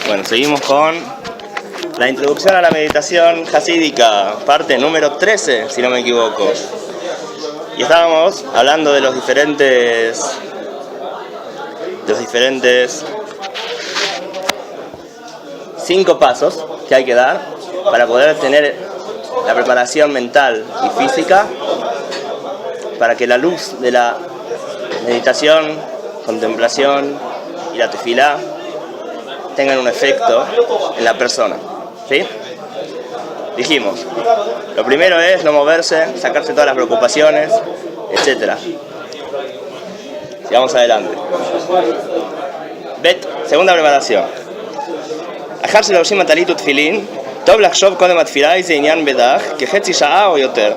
Bueno, seguimos con la introducción a la meditación hasídica, parte número 13, si no me equivoco. Y estábamos hablando de los diferentes 5 pasos que hay que dar para poder tener la preparación mental y física para que la luz de la meditación, contemplación y la tefilá tengan un efecto en la persona, ¿sí? Dijimos, lo primero es no moverse, sacarse todas las preocupaciones, etc. Sigamos adelante. Segunda preparación. אחר שלובשים הטלית ותפילין, טוב לחשוב קודם התפילה איזה עניין בדרך, כחצי שעה או יותר.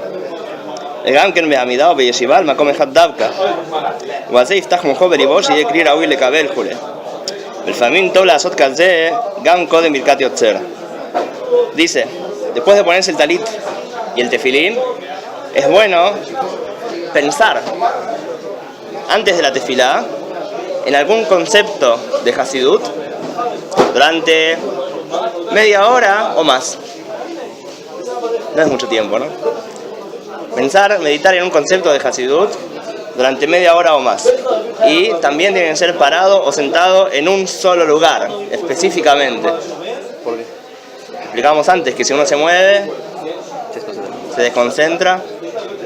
וגם כן בעמידה או בישיבה על מקום אחד דווקא. ועל זה יפתח מוחו בליבו שיהיה כלי ראוי לקבל וכו'. ולפעמים טוב לעשות כזה גם קודם ברכת יוצר. Dice, después de ponerse el talit y el tefilín, es bueno pensar antes de la tefilá en algún concepto de Hasidut durante media hora o más. No es mucho tiempo, ¿no? Meditar en un concepto de Hasidut durante media hora o más. Y también tienen que ser parado o sentado en un solo lugar, específicamente. Porque explicamos antes que si uno se mueve, se desconcentra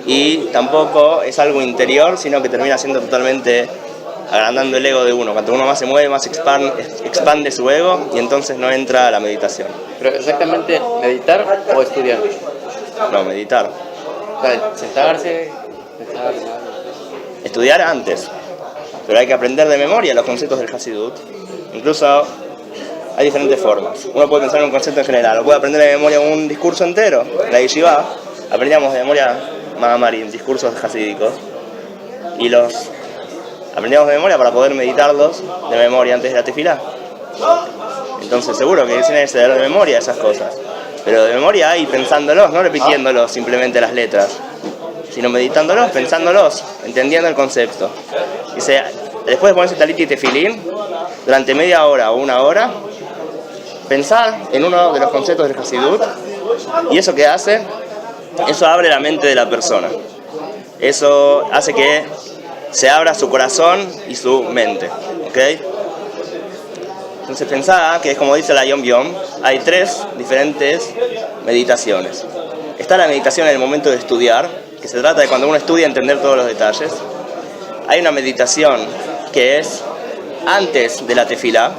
y tampoco es algo interior, sino que termina siendo totalmente agrandando el ego de uno. Cuanto uno más se mueve, más expande su ego y entonces no entra a la meditación. ¿Pero exactamente meditar o estudiar? No, meditar. O sea, sentarse, pensar. Estudiar antes, pero hay que aprender de memoria los conceptos del Hasidut. Incluso hay diferentes formas. Uno puede pensar en un concepto en general, o puede aprender de memoria un discurso entero. En la yeshiva aprendíamos de memoria Mahamarim, discursos hasídicos, y los aprendíamos de memoria para poder meditarlos de memoria antes de la tefilá. Entonces seguro que tiene que ser de memoria esas cosas, pero de memoria hay pensándolos, no repitiéndolos simplemente las letras, sino meditándolos, pensándolos, entendiendo el concepto. Dice, después de ponerse talit y tefilín, durante media hora o una hora, pensar en uno de los conceptos del Hasidut, y eso que hace, eso abre la mente de la persona. Eso hace que se abra su corazón y su mente, ¿ok? Entonces pensá que es como dice la Yom Yom, hay 3 diferentes meditaciones. Está la meditación en el momento de estudiar, que se trata de cuando uno estudia entender todos los detalles. Hay una meditación que es antes de la tefilá,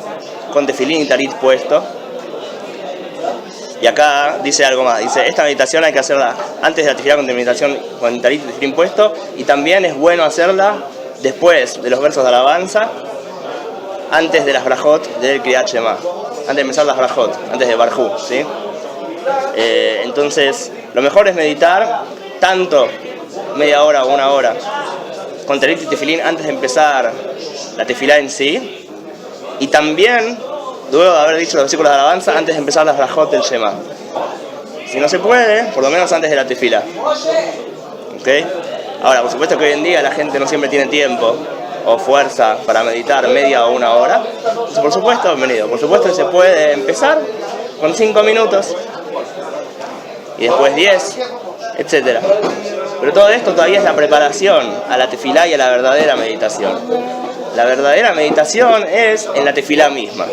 con tefilín y talit puesto. Y acá dice algo más, dice, esta meditación hay que hacerla antes de la tefilá con talit y tefilín puesto, y también es bueno hacerla después de los versos de alabanza, antes de las brajot del Kriyat Shema, antes de empezar las brajot, antes de Barjú, ¿sí? Entonces, lo mejor es meditar tanto media hora o una hora con talit y tefilín antes de empezar la tefilá en sí, y también luego de haber dicho los versículos de alabanza antes de empezar las brajot del Shema. Si no se puede, por lo menos antes de la tefilá. ¿Ok? Ahora, por supuesto que hoy en día la gente no siempre tiene tiempo o fuerza para meditar media o una hora. Entonces, por supuesto, bienvenido. Por supuesto que se puede empezar con 5 minutos y después 10, etc. Pero todo esto todavía es la preparación a la tefilá y a la verdadera meditación. La verdadera meditación es en la tefilá misma.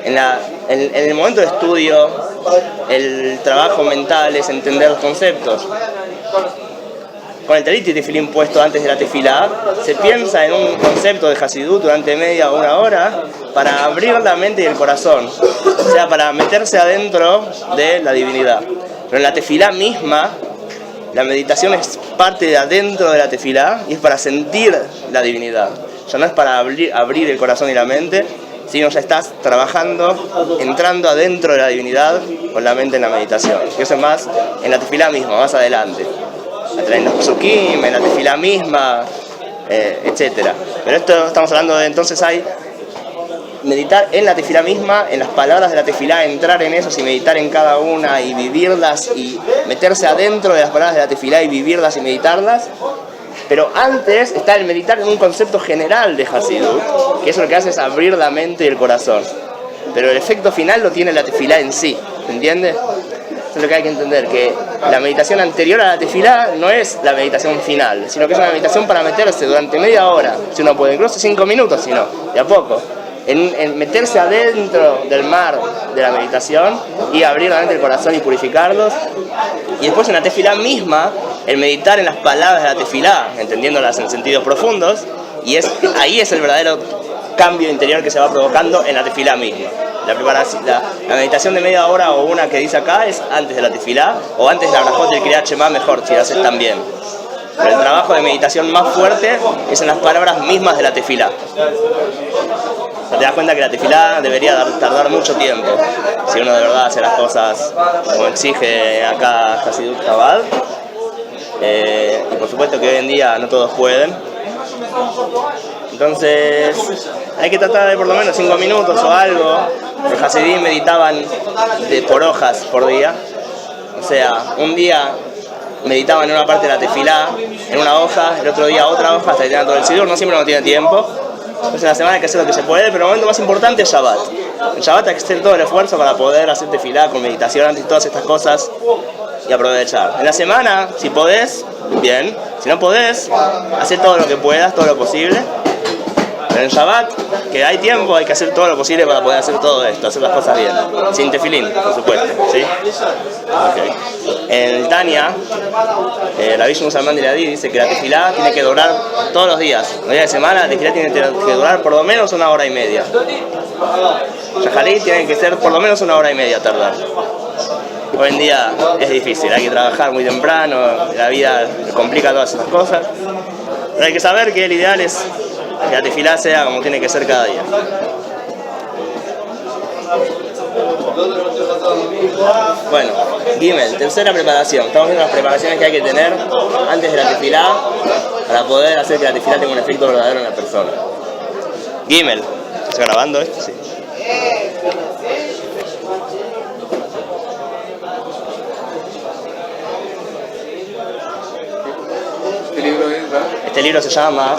En el momento de estudio, el trabajo mental es entender los conceptos. Con el talit y tefilín puesto antes de la tefilá, se piensa en un concepto de Hasidut durante media o una hora para abrir la mente y el corazón, o sea, para meterse adentro de la divinidad. Pero en la tefilá misma, la meditación es parte de adentro de la tefilá y es para sentir la divinidad. Ya no es para abrir el corazón y la mente, sino ya estás trabajando, entrando adentro de la divinidad con la mente en la meditación. Y eso es más en la tefilá misma, más adelante. En los psukim, en la tefilá misma, etc. Pero esto estamos hablando de, entonces hay meditar en la tefilá misma, en las palabras de la tefilá, entrar en eso y meditar en cada una y vivirlas y meterse adentro de las palabras de la tefilá y vivirlas y meditarlas. Pero antes está el meditar en un concepto general de Hasidut, que eso lo que hace es abrir la mente y el corazón. pero el efecto final lo tiene la tefilá en sí, ¿se entiende? Eso es lo que hay que entender, que la meditación anterior a la tefilá no es la meditación final, sino que es una meditación para meterse durante media hora, si uno puede, incluso 5 minutos, si no, de a poco, en meterse adentro del mar de la meditación y abrir realmente el corazón y purificarlos. Y después en la tefilá misma, el meditar en las palabras de la tefilá, entendiéndolas en sentidos profundos, y ahí es el verdadero cambio interior que se va provocando en la tefilá misma. La meditación de media hora o una que dice acá es antes de la tefilá o antes de la brajot del Kriyat Shema, mejor si lo haces también. Pero el trabajo de meditación más fuerte es en las palabras mismas de la tefilá. O sea, te das cuenta que la tefilá debería tardar mucho tiempo si uno de verdad hace las cosas como exige acá Hasidut Chabad. Y por supuesto que hoy en día no todos pueden. Entonces hay que tratar de por lo menos 5 minutos o algo. Los Hasidim meditaban por hojas por día. O sea, un día meditaban en una parte de la tefilá, en una hoja, el otro día otra hoja, hasta que tengan todo el sidur. No siempre uno tiene tiempo. Entonces en la semana hay que hacer lo que se puede, pero el momento más importante es Shabbat. En Shabbat hay que hacer todo el esfuerzo para poder hacer tefilá con meditación antes y todas estas cosas y aprovechar. En la semana, si podés, bien. Si no podés, hacer todo lo que puedas, todo lo posible. Pero en Shabbat, que hay tiempo, hay que hacer todo lo posible para poder hacer todo esto, hacer las cosas bien. Sin tefilín, por supuesto, ¿sí? Okay. En el Tania, la Vishnu Salman de Liadi dice que la tefilá tiene que durar todos los días. Los días de semana, la tefilá tiene que durar por lo menos 1 hora y media. Shaharit tiene que ser por lo menos 1 hora y media tardar. Hoy en día es difícil, hay que trabajar muy temprano, la vida complica todas esas cosas. Pero hay que saber que el ideal es que la tefilá sea como tiene que ser cada día. Bueno, Gimel, tercera preparación. Estamos viendo las preparaciones que hay que tener antes de la tefilá para poder hacer que la tefilá tenga un efecto verdadero en la persona. Gimel, ¿estás grabando esto? Sí. Este libro se llama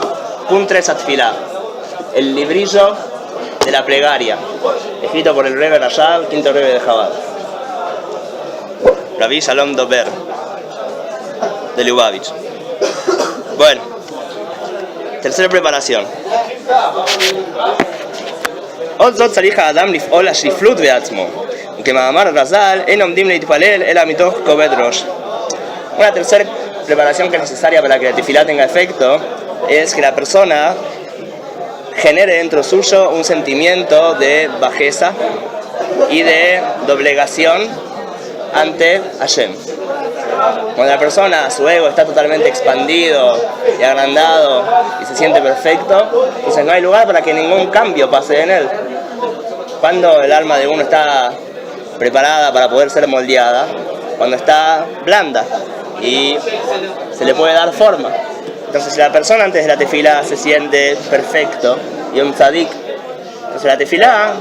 Kuntres Atfilá, el librillo de la plegaria, escrito por el Rebbe Rashab, quinto Rebbe de Chabad, Rabbi Shalom Dober, de Lubavitch. Bueno, tercera preparación. עוד זאת צריך האדם לפעול לשפלות בעצמו, וכמאמר רז"ל, אין עומדים להתפלל אלא מתוך כובד ראש. Una tercera preparación que es necesaria para que la tefilá tenga efecto es que la persona genere dentro suyo un sentimiento de bajeza y de doblegación ante Hashem. Cuando la persona, su ego está totalmente expandido y agrandado y se siente perfecto, entonces no hay lugar para que ningún cambio pase en él. Cuando el alma de uno está preparada para poder ser moldeada, cuando está blanda y se le puede dar forma. Entonces si la persona antes de la tefilá se siente perfecto y un tzadik, entonces la tefilá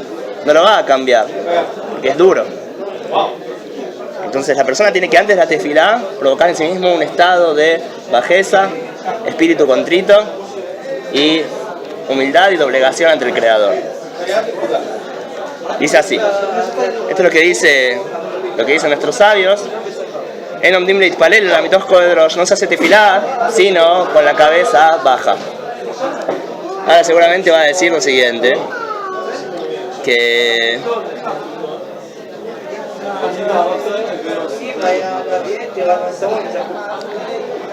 no lo va a cambiar, porque es duro. Entonces la persona tiene que antes de la tefilá provocar en sí mismo un estado de bajeza, espíritu contrito y humildad y doblegación ante el Creador. Dice así, esto es lo que dicen nuestros sabios. En Omdim Leitpalel, la mitoch koedrosh, no se hace tefilá, sino con la cabeza baja. Ahora seguramente va a decir lo siguiente, que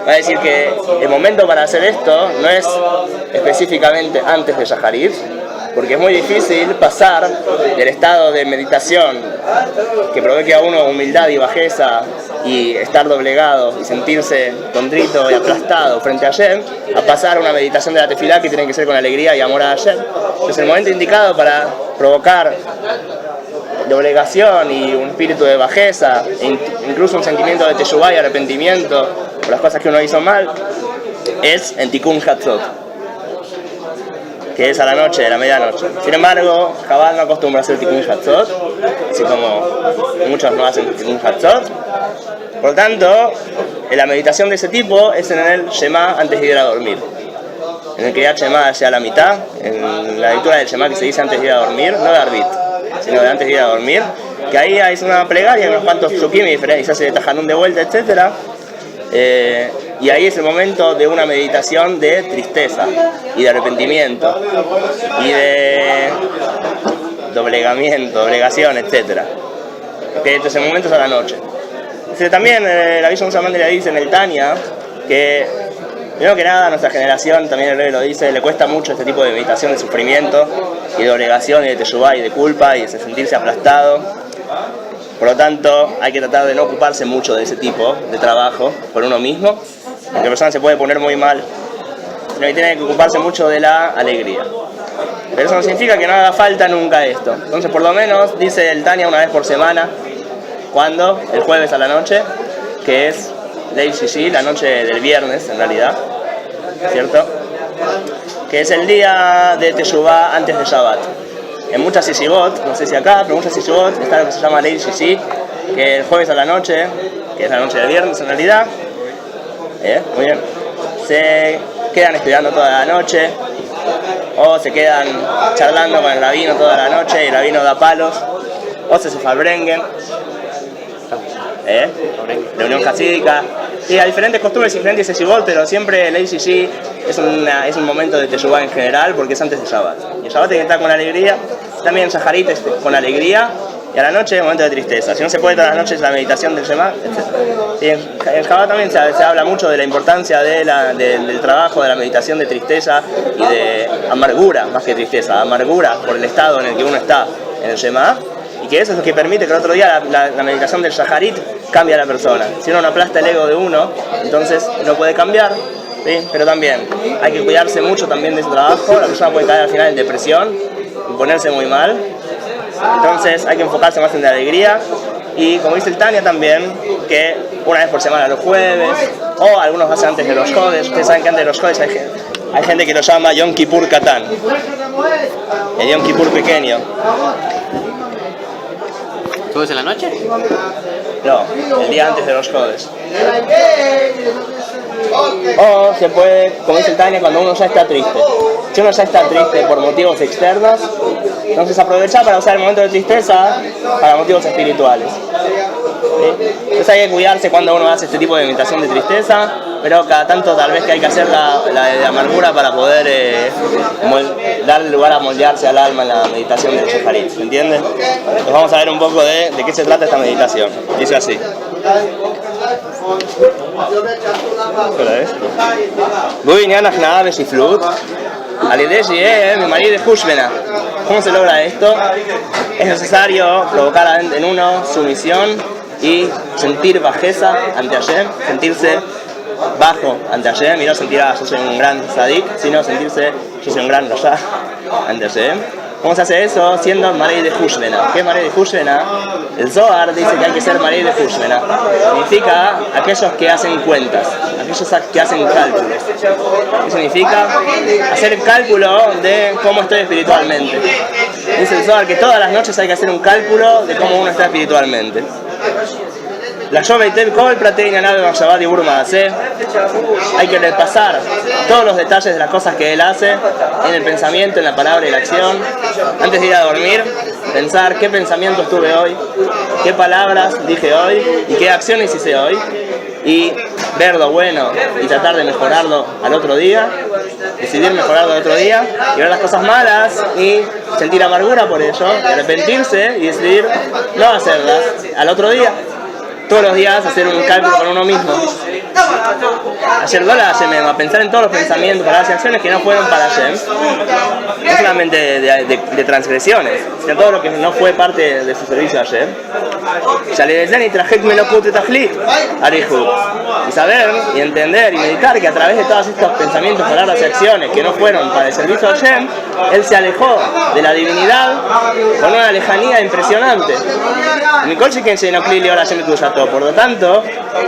va a decir que el momento para hacer esto no es específicamente antes de Shaharit, porque es muy difícil pasar del estado de meditación que provoque a uno humildad y bajeza y estar doblegado y sentirse contrito y aplastado frente a Hashem, a pasar a una meditación de la tefilá que tiene que ser con alegría y amor a Hashem. Es el momento indicado para provocar doblegación y un espíritu de bajeza, incluso un sentimiento de teshuvá y arrepentimiento por las cosas que uno hizo mal, es en Tikkun Hatzot, que es a la noche, a la medianoche. Sin embargo, Chabad no acostumbra a hacer Tikkun Hatzot, así como muchos no hacen Tikkun Hatzot. Por lo tanto, en la meditación de ese tipo es en el Shema antes de ir a dormir. En el Kriyat Shema hacia la mitad, en la lectura del Shema que se dice antes de ir a dormir, no de Arbit. sino de antes de ir a dormir, que ahí hay una plegaria, unos cuantos psukim y se hace tajanún de vuelta, etc. Y ahí es el momento de una meditación de tristeza y de arrepentimiento y de doblegación, etc. Que entonces el momento es a la noche. También la Villa Samandria dice en el Tania que, primero que nada, a nuestra generación, también el rey lo dice, le cuesta mucho este tipo de meditación de sufrimiento y de doblegación y de teshuvá y de culpa y de sentirse aplastado. Por lo tanto, hay que tratar de no ocuparse mucho de ese tipo de trabajo por uno mismo, porque la persona se puede poner muy mal, sino que tiene que ocuparse mucho de la alegría. Pero eso no significa que no haga falta nunca esto. Entonces, por lo menos, dice el Tania una vez por semana, ¿cuándo? El jueves a la noche, que es Leil Shishi, la noche del viernes en realidad, ¿cierto? Que es el día de Teshuvá antes de Shabbat. En muchas yeshivot, no sé si acá, pero en muchas yeshivot está lo que se llama Leil Shishi, que el jueves a la noche, que es la noche del viernes en realidad, muy bien, se quedan estudiando toda la noche, o se quedan charlando con el rabino toda la noche y el rabino da palos, o se farbrengen, reunión hasídica, y hay diferentes costumbres y diferentes yeshivot, pero siempre el Shishi es un momento de teshuvá en general porque es antes de Shabbat. Y el Shabbat tiene que estar con alegría, también el Shaharit es con alegría, y a la noche es un momento de tristeza. Si no se puede todas las noches la meditación del Shema, etc. Y en Shabbat también se habla mucho de la importancia del trabajo, de la meditación de tristeza y de amargura, más que tristeza, amargura por el estado en el que uno está en el Shema. Y que eso es lo que permite que el otro día la meditación del Shaharit cambie a la persona. Si uno no aplasta el ego de uno, entonces no puede cambiar, ¿sí? Pero también hay que cuidarse mucho también de su trabajo. La persona puede caer al final en depresión y ponerse muy mal. Entonces hay que enfocarse más en la alegría. Y como dice el Tania también, que una vez por semana los jueves, o algunos hacen antes de los Jodes. Ustedes saben que antes de los Jodes hay gente que lo llama Yom Kippur Katán, el Yom Kippur pequeño. ¿Todo es en la noche? No, el día antes de los Jodes. O se puede, como dice el Tania, cuando uno ya está triste. Si uno ya está triste por motivos externos, entonces aprovecha para usar el momento de tristeza para motivos espirituales. ¿Sí? Entonces hay que cuidarse cuando uno hace este tipo de meditación de tristeza, pero cada tanto tal vez que hay que hacer la de amargura para poder darle lugar a moldearse al alma en la meditación del Shaharit, ¿se entiende? Entonces vamos a ver un poco de qué se trata esta meditación. Dice así. ¿Cómo se logra esto? Es necesario provocar en uno sumisión y sentir bajeza ante Hashem, sentirse bajo ante Hashem y no sentir yo soy un gran tzadik, sino sentirse yo soy un gran rasha ante Hashem. ¿Cómo se hace eso? Siendo Marei de Hushvena. ¿Qué es Marei de Hushvena? El Zohar dice que hay que ser Marei de Hushvena. Significa aquellos que hacen cuentas, aquellos que hacen cálculos. ¿Qué significa? Hacer cálculo de cómo estoy espiritualmente. Dice el Zohar que todas las noches hay que hacer un cálculo de cómo uno está espiritualmente. La Yoveitev Kol Prateina Nave Shabbat y Burma hace. Hay que repasar todos los detalles de las cosas que él hace en el pensamiento, en la palabra y la acción. Antes de ir a dormir, pensar qué pensamientos tuve hoy, qué palabras dije hoy y qué acciones hice hoy. Y ver lo bueno y tratar de mejorarlo al otro día, decidir mejorarlo al otro día y ver las cosas malas y sentir amargura por ello, y arrepentirse y decidir no hacerlas al otro día. Todos los días hacer un cálculo con uno mismo. Ayer Gola Hashem, a pensar en todos los pensamientos, palabras y acciones que no fueron para Hashem, no solamente de transgresiones, sino todo lo que no fue parte de su servicio a Hashem. Y saber y entender y meditar que a través de todos estos pensamientos, palabras y acciones que no fueron para el servicio a Hashem, él se alejó de la divinidad con una lejanía impresionante. Por lo tanto,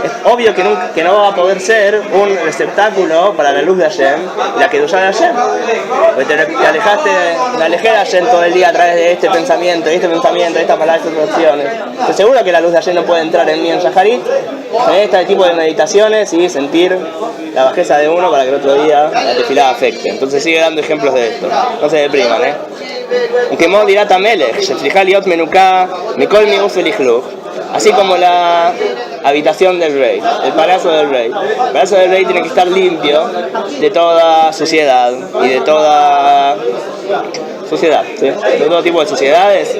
es obvio que no va a poder ser un receptáculo para la luz de Hashem, la que usa de Hashem. Porque te alejé de Hashem todo el día a través de este pensamiento, de esta palabra, de estas acciones. Estoy seguro que la luz de Hashem no puede entrar en mí en Shacharit, en este tipo de meditaciones y sentir la bajeza de uno para que el otro día la tefilá afecte. Entonces sigue dando ejemplos de esto. No se depriman, Aunque Mod dirá Tamelech, Shefrijal Yot Menuká, Mikol Mius Velichluch. Así como la habitación del rey, el palacio del rey. El palacio del rey tiene que estar limpio de toda suciedad y de toda suciedad, ¿sí? De todo tipo de suciedades.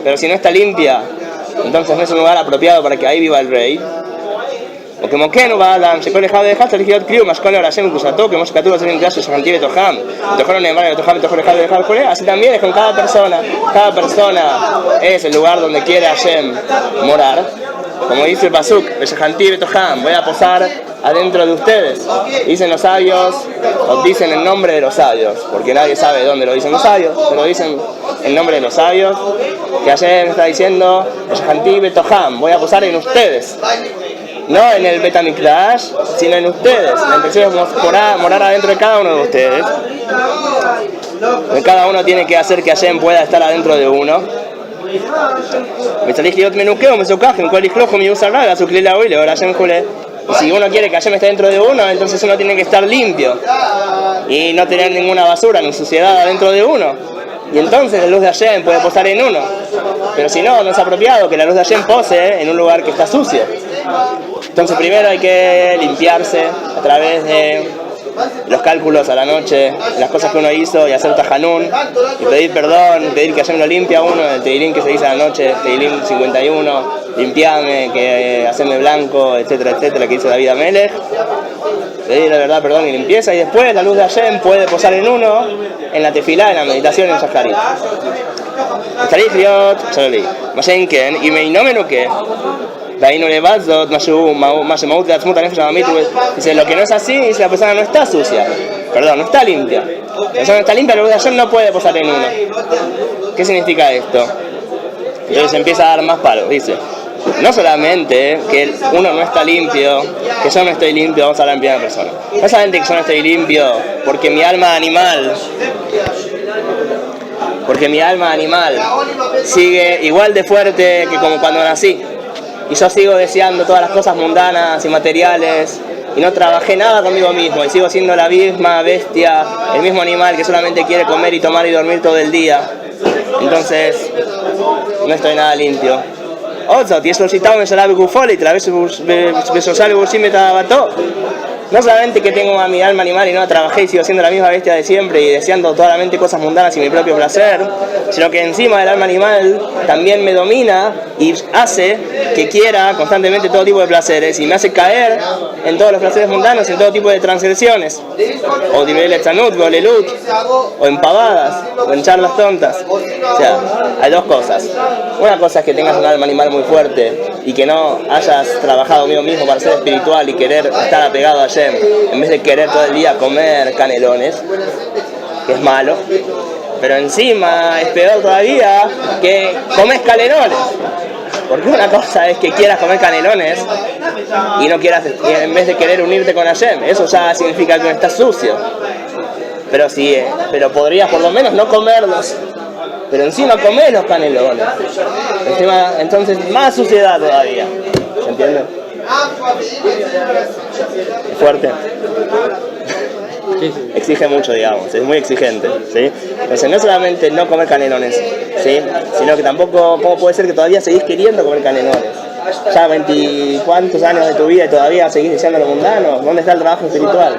Pero si no está limpia, entonces no es un lugar apropiado para que ahí viva el rey. O como que no va a dar, se puede dejar de dejar, el crío más con la oración incluso que hemos catado en clase se mantiene tojam, tojaron en mano, tojam, dejar de dejar, así también es con cada persona es el lugar donde quiere Hashem morar. Como dice el Pasuk, voy a posar adentro de ustedes. Dicen los sabios, o dicen el nombre de los sabios, porque nadie sabe dónde lo dicen los sabios, pero dicen el nombre de los sabios, que Hashem está diciendo, voy a posar en ustedes. No en el Bet HaMikdash, sino en ustedes. Empecemos a morar adentro de cada uno de ustedes. Cada uno tiene que hacer que Hashem pueda estar adentro de uno. Si uno quiere que Hashem esté dentro de uno, entonces uno tiene que estar limpio y no tener ninguna basura ni suciedad adentro de uno. Y entonces la luz de Hashem puede posar en uno. Pero si no, no es apropiado que la luz de Hashem pose en un lugar que está sucio. Entonces primero hay que limpiarse a través de los cálculos a la noche, las cosas que uno hizo, y hacer tajanún, y pedir perdón, y pedir que Hashem lo limpie a uno, el teilín que se dice a la noche, teilín 51, limpiame, que haceme blanco, etcétera, etcétera, que dice David Amelech. Pedir la verdad, perdón y limpieza, y después la luz de Hashem puede posar en uno, en la tefilá, en la meditación, en Shacharit. צריך להיות, אם אינו מנוקה, והיינו לבד זאת, מה שמהות לעצמות הנפש העממית, dice, lo que no es así, dice, la persona no está sucia, perdón, no está limpia. La persona no está limpia, la luz de Hashem no puede posar en uno. ¿Qué significa esto? Entonces empieza a dar más palos, dice, no solamente que uno no está limpio, que yo no estoy limpio, vamos a hablar en primera persona. No solamente que yo no estoy limpio porque mi alma animal sigue igual de fuerte que como cuando nací, y yo sigo deseando todas las cosas mundanas y materiales, y no trabajé nada conmigo mismo, y sigo siendo la misma bestia, el mismo animal que solamente quiere comer y tomar y dormir todo el día. Entonces no estoy nada limpio. No solamente que tengo a mi alma animal y no trabajé y sigo siendo la misma bestia de siempre y deseando totalmente cosas mundanas y mi propio placer, sino que encima del alma animal también me domina y hace que quiera constantemente todo tipo de placeres y me hace caer en todos los placeres mundanos y en todo tipo de transgresiones, o o en pavadas, o en charlas tontas. O sea, hay dos cosas. Una cosa es que tengas un alma animal muy fuerte y que no hayas trabajado conmigo mismo para ser espiritual y querer estar apegado a Hashem, en vez de querer todo el día comer canelones, que es malo. Pero encima es peor todavía que comes canelones, porque una cosa es que quieras comer canelones y no quieras, en vez de querer unirte con Hashem, eso ya significa que estás sucio. Pero podrías por lo menos no comerlos, pero encima comer los canelones. Encima, entonces más suciedad todavía. ¿Se entiende? Es fuerte. Exige mucho, digamos, es muy exigente, ¿sí? Entonces no solamente no comer canelones, ¿sí? Sino que tampoco, ¿cómo puede ser que todavía seguís queriendo comer canelones? Ya 20 cuantos años de tu vida y todavía seguís deseando lo mundano. ¿Dónde está el trabajo espiritual?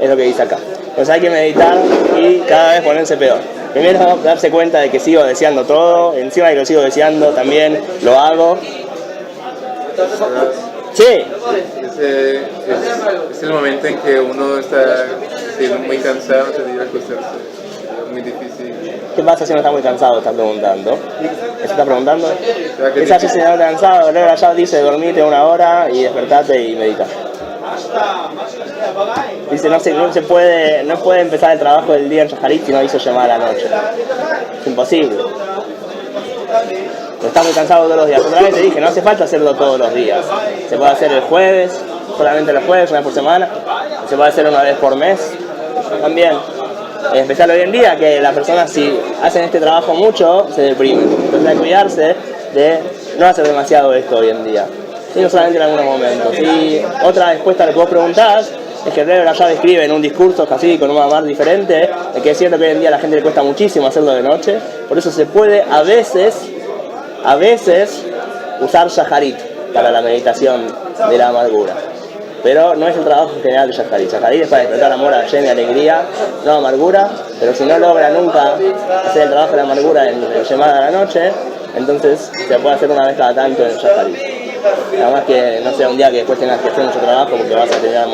Es lo que dice acá. Entonces hay que meditar y cada vez ponerse peor. Primero darse cuenta de que sigo deseando todo, encima de que lo sigo deseando también lo hago. Sí. Es el momento en que uno está muy cansado de ir a acostarse. Es muy difícil. ¿Qué pasa si uno está muy cansado? Está preguntando. ¿Eso está preguntando? Esa si está cansado, luego ya dice dormite 1 hora y despertate y medita. Dice no puede empezar el trabajo del día en Shacharit si no hizo llamar a la noche. Es imposible. estás muy cansado todos los días. Otra vez te dije, no hace falta hacerlo todos los días. Se puede hacer el jueves, solamente los jueves, una vez por semana. Se puede hacer una vez por mes también. En especial hoy en día, que las personas si hacen este trabajo mucho, se deprimen. Entonces hay que cuidarse de no hacer demasiado esto hoy en día. Y no solamente en algunos momentos. Y otra respuesta a lo que vos preguntás es que el Rebbe Rashab escribe en un discurso casi con un mamar diferente, de que es cierto que hoy en día a la gente le cuesta muchísimo hacerlo de noche, por eso se puede a veces usar Shaharit para la meditación de la amargura. Pero no es el trabajo general de Shaharit. Shaharit es para despertar amor a Hashem y alegría, no amargura, pero si no logra nunca hacer el trabajo de la amargura en el Shema de la noche, entonces se puede hacer una vez cada tanto en Shaharit. Nada más que no sea un día que después tengas que hacer mucho trabajo porque vas a tener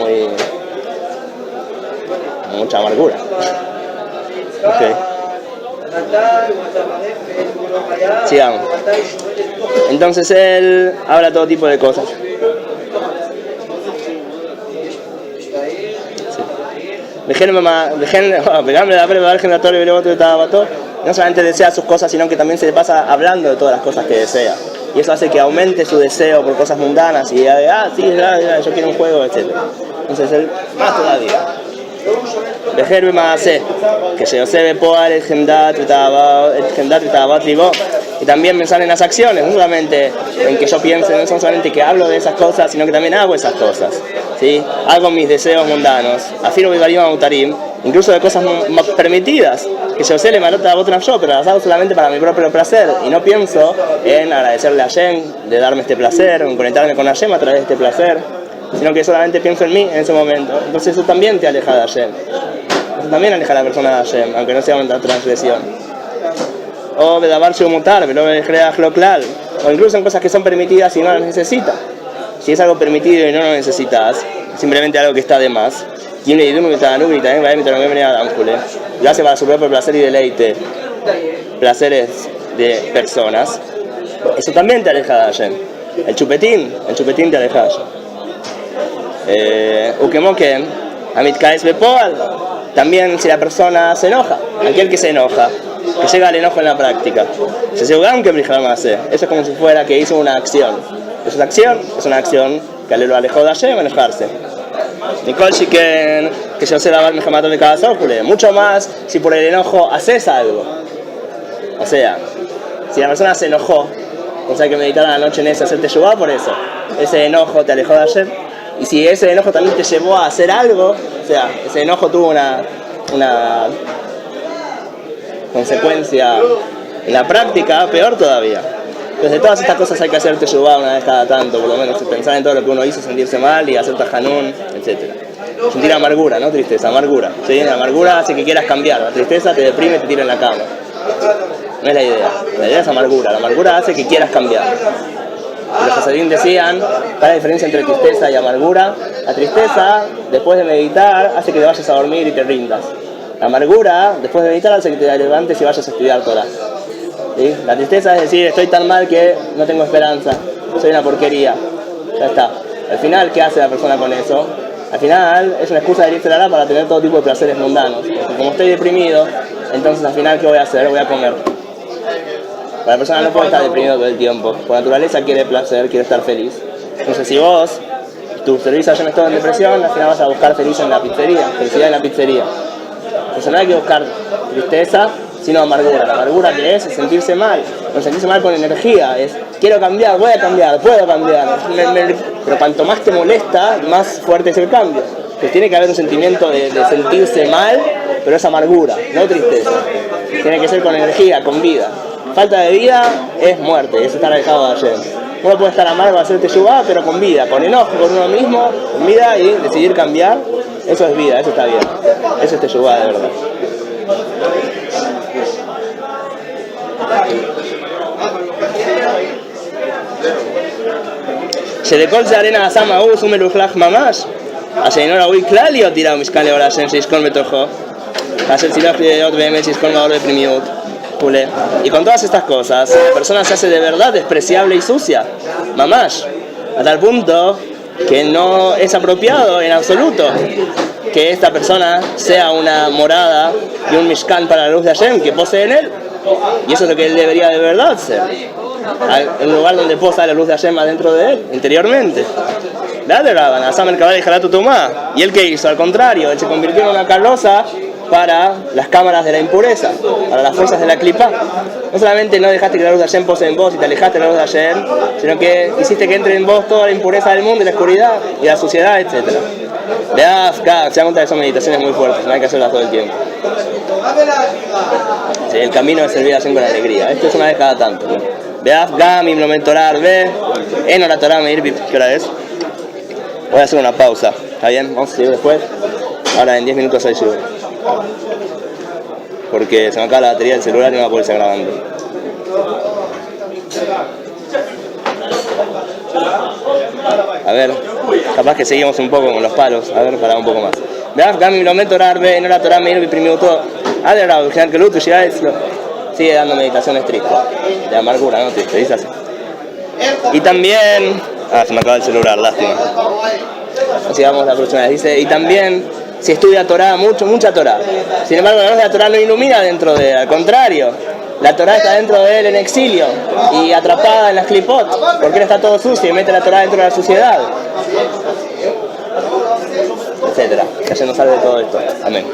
mucha amargura. Okay. Sigamos. Entonces él habla todo tipo de cosas. No solamente desea sus cosas, sino que también se le pasa hablando de todas las cosas que desea. Y eso hace que aumente su deseo por cosas mundanas y yo quiero un juego, etc. Entonces él más todavía. Bejer b'maaseh, que se observe poar el Hemdat v'tavat libo, y también pensar en las acciones, no solamente en que yo piense, no solamente que hablo de esas cosas, sino que también hago esas cosas, ¿sí? Hago mis deseos mundanos, afirmo vivarim autarim, incluso de cosas permitidas, que yo sé le marota a otra yo, pero las hago solamente para mi propio placer, y no pienso en agradecerle a Hashem de darme este placer, en conectarme con Hashem a través de este placer, sino que solamente pienso en mí en ese momento. Entonces eso también te aleja de Hashem. Eso también aleja a la persona de Hashem, aunque no sea una transgresión. O bedavar shumutar, o incluso en cosas que son permitidas y no las necesitas. Si es algo permitido y no lo necesitas, simplemente algo que está de más. Y lo hace para su propio placer y deleite, placeres de personas. Eso también te aleja de Hashem. El chupetín te aleja de Hashem. Ukemoken, Amit Kaes Bepoal, también si la persona se enoja, aquel que se enoja, que llega al enojo en la práctica, eso es como si fuera que hizo una acción. Es una acción que lo alejó de Hashem, enojarse. Nicole Shiken, que yo sé lavar mi jamato de cada sójule, mucho más si por el enojo haces algo. O sea, si la persona se enojó, entonces hay que meditar a la noche en eso, hacerte yubá por eso. Ese enojo te alejó de Hashem. Y si ese enojo también te llevó a hacer algo, o sea, ese enojo tuvo una consecuencia en la práctica, peor todavía. Entonces de todas estas cosas hay que hacer teshuvá una vez cada tanto, por lo menos pensar en todo lo que uno hizo, sentirse mal y hacer tajanún, etc. Sentir amargura, no tristeza, amargura. ¿Sí? La amargura hace que quieras cambiar, la tristeza te deprime y te tira en la cama. No es la idea es amargura, la amargura hace que quieras cambiar. Los Hasadim decían, ¿cuál es la diferencia entre tristeza y amargura? La tristeza, después de meditar, hace que te vayas a dormir y te rindas. La amargura, después de meditar, hace que te levantes y vayas a estudiar Torah. ¿Sí? La tristeza es decir, estoy tan mal que no tengo esperanza, soy una porquería. Ya está. Al final, ¿qué hace la persona con eso? Al final, es una excusa de irse a la para tener todo tipo de placeres mundanos. Porque como estoy deprimido, entonces al final, ¿qué voy a hacer? Voy a comer. La persona no puede estar deprimido todo el tiempo. Por naturaleza quiere placer, quiere estar feliz. Entonces si vos, tu servicio ya no estás en depresión, al final vas a buscar felicidad en la pizzería. Entonces no hay que buscar tristeza, sino amargura. La amargura que es sentirse mal. No sentirse mal con energía. Es, quiero cambiar, voy a cambiar, puedo cambiar. Pero cuanto más te molesta, más fuerte es el cambio. Entonces tiene que haber un sentimiento de sentirse mal, pero es amargura, no tristeza. Tiene que ser con energía, con vida. Falta de vida es muerte, es estar alejado de Hashem. Uno puede estar amargo, hacer teshuvá, pero con vida, con enojo, con uno mismo, con vida y decidir cambiar. Eso es vida, eso está bien. Eso es teshuvá de verdad. שלכל זה עלינה עשה מאוס ומלוכלך ממש אשר אינו ראוי כלל להיות דירה ומשכן לעול השם שישכון בתוכו כאשר צילח להיות באמת שישכון בעול בפנימיות. Y con todas estas cosas, la persona se hace de verdad despreciable y sucia, mamash, a tal punto que no es apropiado en absoluto que esta persona sea una morada y un mishkan para la luz de Hashem que posee en él. Y eso es lo que él debería de verdad ser. en un lugar donde posa la luz de Hashem adentro de él, interiormente. ¿Y él qué hizo? Al contrario, él se convirtió en una carroza para las cámaras de la impureza, para las fuerzas de la clipa. No solamente no dejaste que la luz de Hashem pose en vos y te alejaste de la luz de Hashem, sino que hiciste que entre en vos toda la impureza del mundo y la oscuridad y la suciedad, etc. Veas, se dan cuenta que son meditaciones muy fuertes, no hay que hacerlas todo el tiempo. Sí, el camino de servir a Hashem con alegría. Esto es una vez cada tanto. Veas, Gamim, lo mentorar, ve, en oratorá, meir, ¿qué hora es? Voy a hacer una pausa, ¿está bien? Vamos a seguir después. Ahora en 10 minutos hay sube. Porque se me acaba la batería del celular y no va a poder seguir grabando. A ver, capaz que seguimos un poco con los palos. A ver, para un poco más. Veas, Gami, lo meto orar, ve, en oratorá, me ir primido todo. Adera, el general que luto, ya es. Sigue dando meditaciones tristes. De amargura, no triste, dice así. Y también. Se me acaba el celular, lástima. Así vamos la próxima vez. Dice, y también, si estudia Torah, mucha Torah. Sin embargo, la luz de la Torah no ilumina dentro de él, al contrario. La Torah está dentro de él en exilio y atrapada en las clipot, porque él está todo sucio y mete la Torah dentro de la suciedad. Etcétera. Que se nos salve de todo esto. Amén.